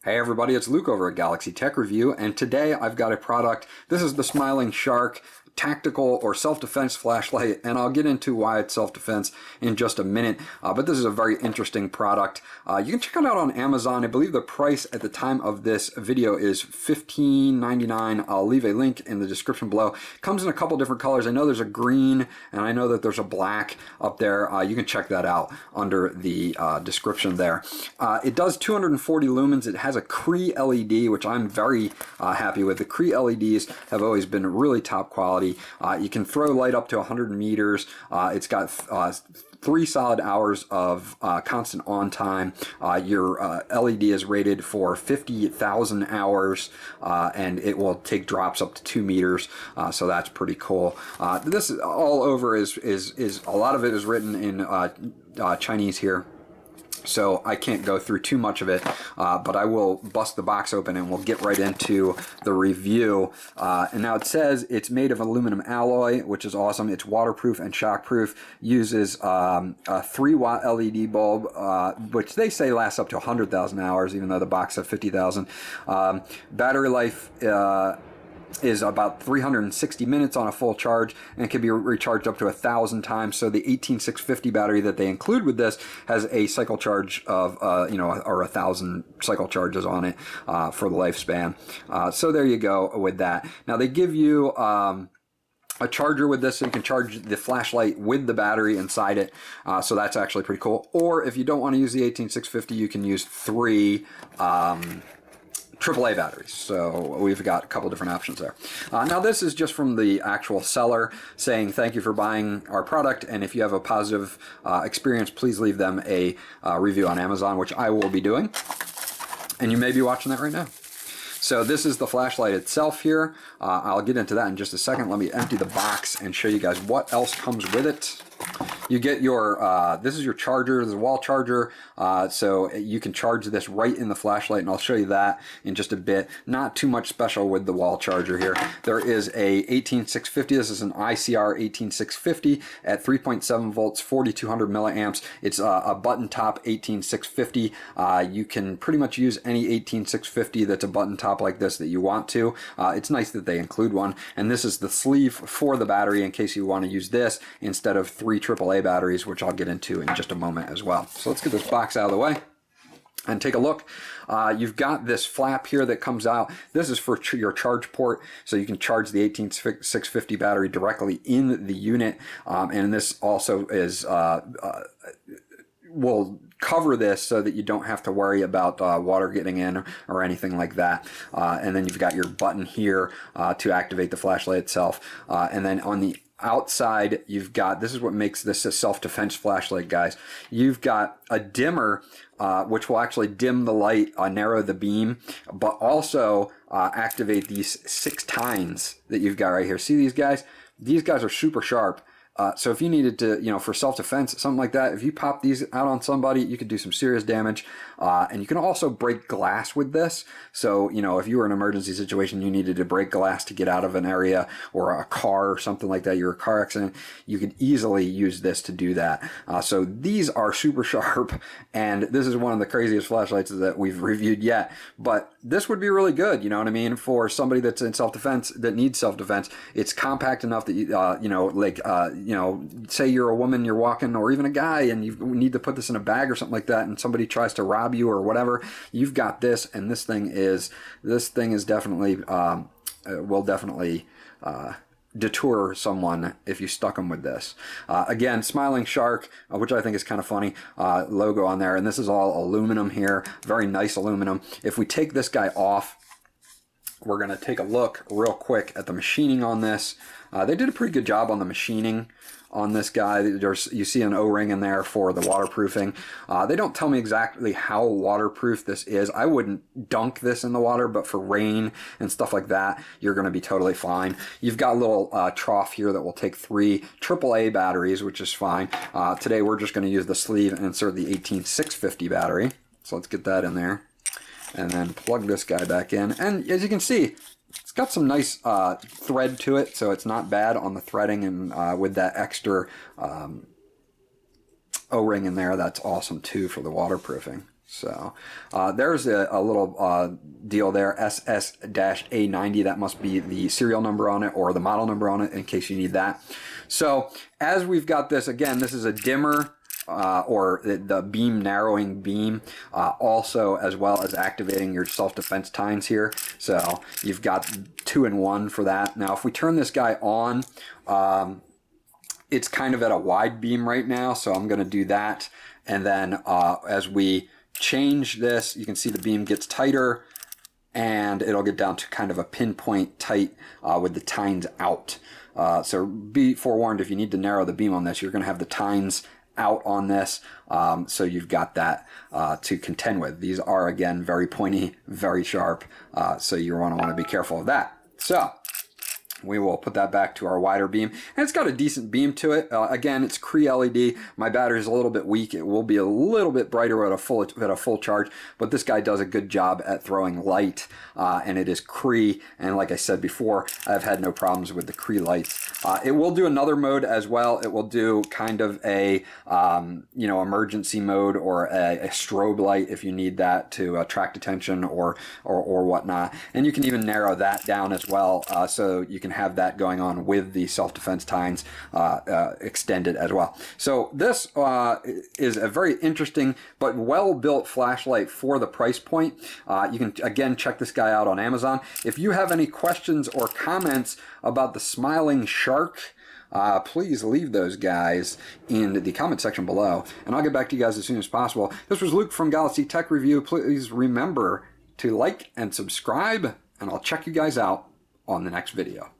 Hey everybody, it's Luke over at Galaxy Tech Review, and today I've got a product. This is the Smiling Shark tactical or self-defense flashlight, and I'll get into why it's self-defense in just a minute, but this is a very interesting product. You can check it out on Amazon. I believe the price at the time of this video is $15.99. I'll leave a link in the description below. It comes in a couple different colors. I know there's a green, and I know that there's a black up there. You can check that out under the description there. It does 240 lumens. It has a CREE LED, which I'm very happy with. The CREE LEDs have always been really top quality. You can throw light up to 100 meters. It's got 3 solid hours of constant on time. Your LED is rated for 50,000 hours, and it will take drops up to 2 meters. So that's pretty cool. This is all over is a lot of it is written in Chinese here. So I can't go through too much of it, but I will bust the box open and we'll get right into the review. And now it says it's made of aluminum alloy, which is awesome. It's waterproof and shockproof. Uses a 3-watt LED bulb, which they say lasts up to 100,000 hours, even though the box said 50,000. Battery life is about 360 minutes on a full charge, and can be recharged up to 1,000 times. So the 18650 battery that they include with this has a cycle charge of or 1,000 cycle charges on it for the lifespan. So there you go with that. Now they give you a charger with this, so you can charge the flashlight with the battery inside it. So that's actually pretty cool. Or if you don't want to use the 18650, you can use 3 AAA batteries. So we've got a couple different options there. Now this is just from the actual seller saying thank you for buying our product, and if you have a positive experience, please leave them a review on Amazon, which I will be doing. And you may be watching that right now. So this is the flashlight itself here. I'll get into that in just a second. Let me empty the box and show you guys what else comes with it. You get your, this is your charger, this is a wall charger, so you can charge this right in the flashlight, and I'll show you that in just a bit. Not too much special with the wall charger here. There is a 18650, this is an ICR 18650 at 3.7 volts, 4200 milliamps. It's a button top 18650. You can pretty much use any 18650 that's a button top like this that you want to. It's nice that they include one, and this is the sleeve for the battery in case you want to use this instead of 3 AAA batteries, which I'll get into in just a moment as well. So let's get this box out of the way and take a look. You've got this flap here that comes out. This is for your charge port, so you can charge the 18650 battery directly in the unit, and this also is will cover this so that you don't have to worry about water getting in or anything like that. And then you've got your button here to activate the flashlight itself, and then on the outside you've got, this is what makes this a self-defense flashlight, guys. You've got a dimmer which will actually dim the light, narrow the beam, but also activate these 6 tines that you've got right here. See these guys? These guys are super sharp. So if you needed to, for self-defense, something like that, if you pop these out on somebody, you could do some serious damage. And you can also break glass with this. So, if you were in an emergency situation, you needed to break glass to get out of an area, or a car or something like that, you're a car accident, you could easily use this to do that. So these are super sharp, and this is one of the craziest flashlights that we've reviewed yet. But this would be really good, you know what I mean, for somebody that's in self-defense, that needs self-defense. It's compact enough that, say you're a woman, you're walking, or even a guy, and you need to put this in a bag or something like that, and somebody tries to rob you or whatever, you've got this, and this thing is definitely, will definitely deter someone if you stuck them with this. Again, Smiling Shark, which I think is kind of funny, logo on there, and this is all aluminum here, very nice aluminum. If we take this guy off, we're going to take a look real quick at the machining on this. They did a pretty good job on the machining on this guy. You see an O-ring in there for the waterproofing. They don't tell me exactly how waterproof this is. I wouldn't dunk this in the water, but for rain and stuff like that, you're going to be totally fine. You've got a little trough here that will take 3 AAA batteries, which is fine. Today we're just going to use the sleeve and insert the 18650 battery. So let's get that in there, and then plug this guy back in. And as you can see, it's got some nice thread to it, so it's not bad on the threading, and with that extra O-ring in there, that's awesome too for the waterproofing. So there's a little deal there, SS-A90. That must be the serial number on it or the model number on it in case you need that. So as we've got this, again, this is a dimmer or the beam narrowing beam, also as well as activating your self-defense tines here. So you've got 2-in-1 for that. Now if we turn this guy on, it's kind of at a wide beam right now, so I'm going to do that. And then as we change this, you can see the beam gets tighter and it'll get down to kind of a pinpoint tight with the tines out. So be forewarned, if you need to narrow the beam on this, you're going to have the tines out on this, so you've got that to contend with. These are, again, very pointy, very sharp, so you want to be careful of that. So we will put that back to our wider beam, and it's got a decent beam to it. Again, it's CREE LED. My battery is a little bit weak. It will be a little bit brighter at a full charge, but this guy does a good job at throwing light, and it is CREE. And like I said before, I've had no problems with the CREE lights. It will do another mode as well. It will do kind of a emergency mode or a strobe light if you need that to attract attention or whatnot. And you can even narrow that down as well, so you can have that going on with the self-defense tines extended as well. So this is a very interesting but well-built flashlight for the price point. You can again check this guy out on Amazon. If you have any questions or comments about the smiling shark, please leave those guys in the comment section below, and I'll get back to you guys as soon as possible. This was Luke from Galaxy Tech Review. Please remember to like and subscribe, and I'll check you guys out on the next video.